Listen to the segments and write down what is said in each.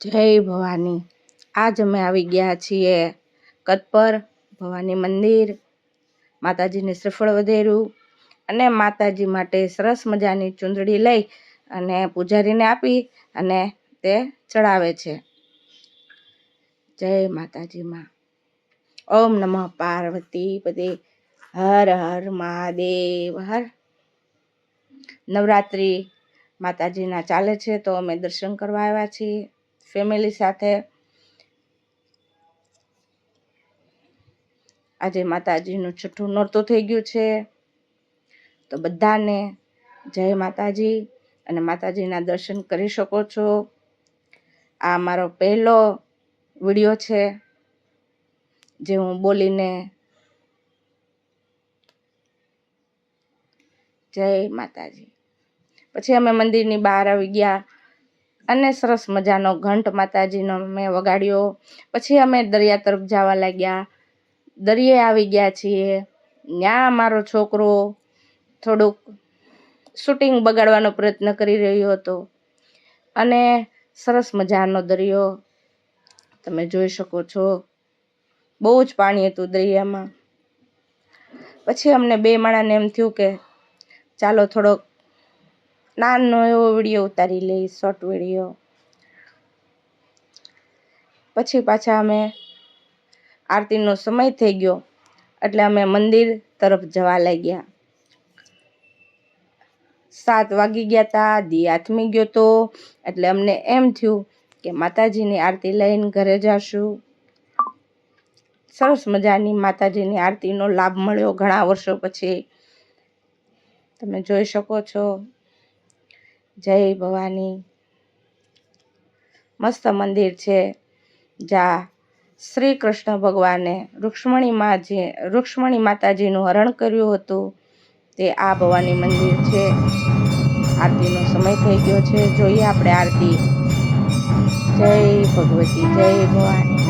જય ભવાની। આજ અમે આવી ગયા છીએ કતપર ભવાની મંદિર। માતાજીને શ્રીફળ વધેરું અને માતાજી માટે સરસ મજાની ચૂંદડી લઈ અને પૂજારીને આપી અને તે ચડાવે છે। જય માતાજી માં। ઓમ નમઃ પાર્વતી પદે। હર હર મહાદેવ હર। નવરાત્રિ માતાજીના ચાલે છે તો અમે દર્શન કરવા આવ્યા છીએ ફેમિલી સાથે। આજે માતાજીનું છઠ્ઠું નોરતું થઈ ગયું છે તો બધાને જય માતાજી અને માતાજીના દર્શન કરી શકો છો। આ મારો પહેલો વિડીયો છે જે હું બોલીને જય માતાજી। પછી અમે મંદિરની બહાર આવી ગયા અને સરસ મજાનો ઘંટ માતાજીનો મેં વગાડ્યો। પછી અમે દરિયા તરફ જવા લાગ્યા। દરિયે આવી ગયા છીએ। ત્યાં મારો છોકરો થોડુંક શૂટિંગ બગાડવાનો પ્રયત્ન કરી રહ્યો હતો અને સરસ મજાનો દરિયો તમે જોઈ શકો છો। બહુ જ પાણી હતું દરિયામાં। પછી અમને બે માણાને એમ થયું કે ચાલો થોડોક નાનો એવો વિડીયો ઉતારી લઈ, શોર્ટ વિડીયો। પછી પાછા અમે આરતીનો સમય થઈ ગયો એટલે અમે મંદિર તરફ જવા લાગ્યા। 7 વાગી ગયા તા, દી આથમી ગયો તો એટલે અમને એમ થયું કે માતાજીની આરતી લઈને ઘરે જાશું। સરસ મજાની માતાજીની આરતીનો લાભ મળ્યો ઘણા વર્ષો પછી। તમે જોઈ શકો છો। જય ભવાની। મસ્ત મંદિર છે જ્યાં શ્રી કૃષ્ણ ભગવાને રૂક્ષ્મણી માતાજીનું હરણ કર્યું હતું તે આ ભવાની મંદિર છે। આરતીનો સમય થઈ ગયો છે, જોઈએ આપણે આરતી। જય ભગવતી, જય ભવાની।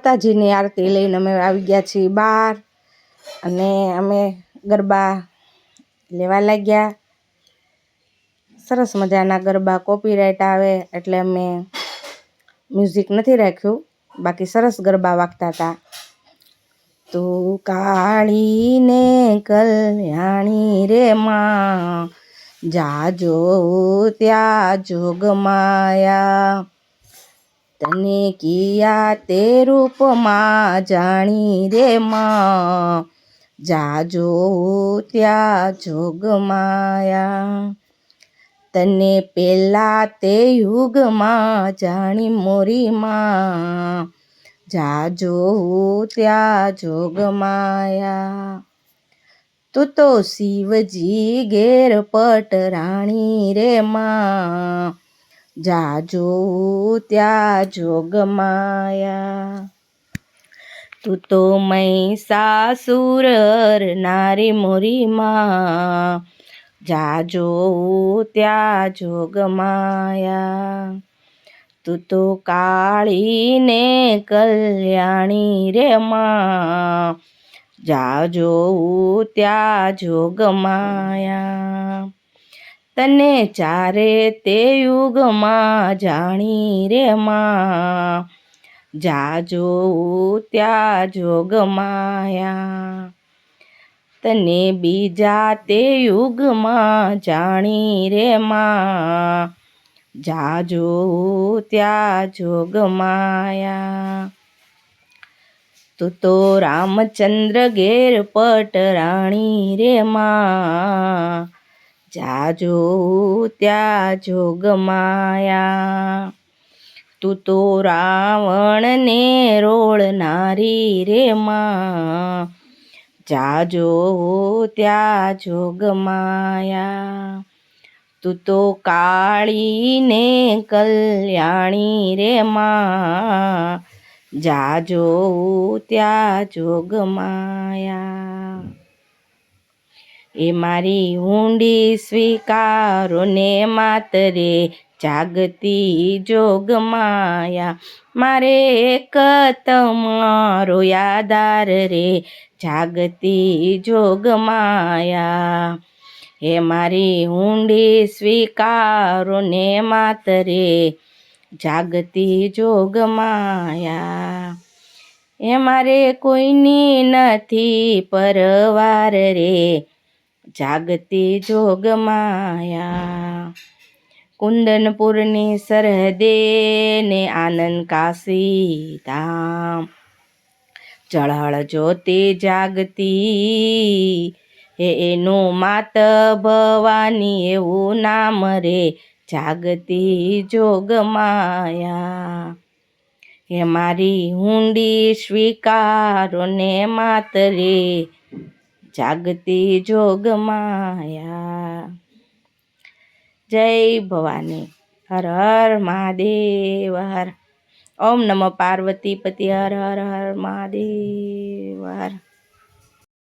માતાજીની આરતી લઈને અમે આવી ગયા છીએ બહાર અને અમે ગરબા લેવા લાગ્યા. સરસ મજાના ગરબા, કોપીરાઇટ આવે એટલે અમે મ્યુઝિક નથી રાખ્યું, બાકી સરસ ગરબા વાગતા હતા. તું કાળી ને કલ્યાણી રે માં, જાજો ત્યાં જોગમાયા, તને કિયા તે રૂપમાં જાણી રે માં, જાજો ત્યાં જોગમાયા, તને પેલા તે યુગમાં જાણી મોરી માં, જાજો ત્યાં જોગમાયા. તું તો શિવજી ઘેર પટરાણી રે માં, જાજો ત્યાં જોગમાયા. તું તો મહિષાસુર નારી મોરી માં, જાજો ત્યાં જોગમાયા. તું તો કાળી ને કલ્યાણી રે માં, જાજો ત્યાં જોગમાયા. તને ચારે તે યુગમાં જાણી રે માં, જાજો ત્યાં જોગમાયા. તને બીજા તે યુગમાં જાણી રે માં, જાજો ત્યાં જોગમાયા. તું તો રામચંદ્ર ઘેર પટરાણી રે માં, જાજો ત્યાં જોગમાયા. તું તો રાવણને રોળનારી રે માં, જાજો ત્યાં જોગમાયા. તું તો કાળી ને કલ્યાણી રે માં, જાજો ત્યાં જોગમાયા. એ મારી ઊંડી સ્વીકારો ને માતરે, જાગતી જોગમાયા. મારે એક તમારો યાદાર રે, જાગતી જોગમાયા. હે મારી ઊંડી સ્વીકારો ને માતરે, જાગતી જોગમાયા. એ મારે કોઈની નથી પરવાર રે, જાગતી જોગમાયા. કુંદનપુરની સરહદે ને આનંદ કાશી ધામ, ચળહળ જ્યોતિ જાગતી, હે એનું માત ભવાની એવું નામ રે, જાગતી જોગમાયા. હે મારી ઊંડી સ્વીકારો ને માતરે, જાગતી જોગમાયા. જય ભવાની. હર હર મહાદેવ. હર ઓમ નમઃ પાર્વતી પતિ. હર હર હર મહાદેવ. હર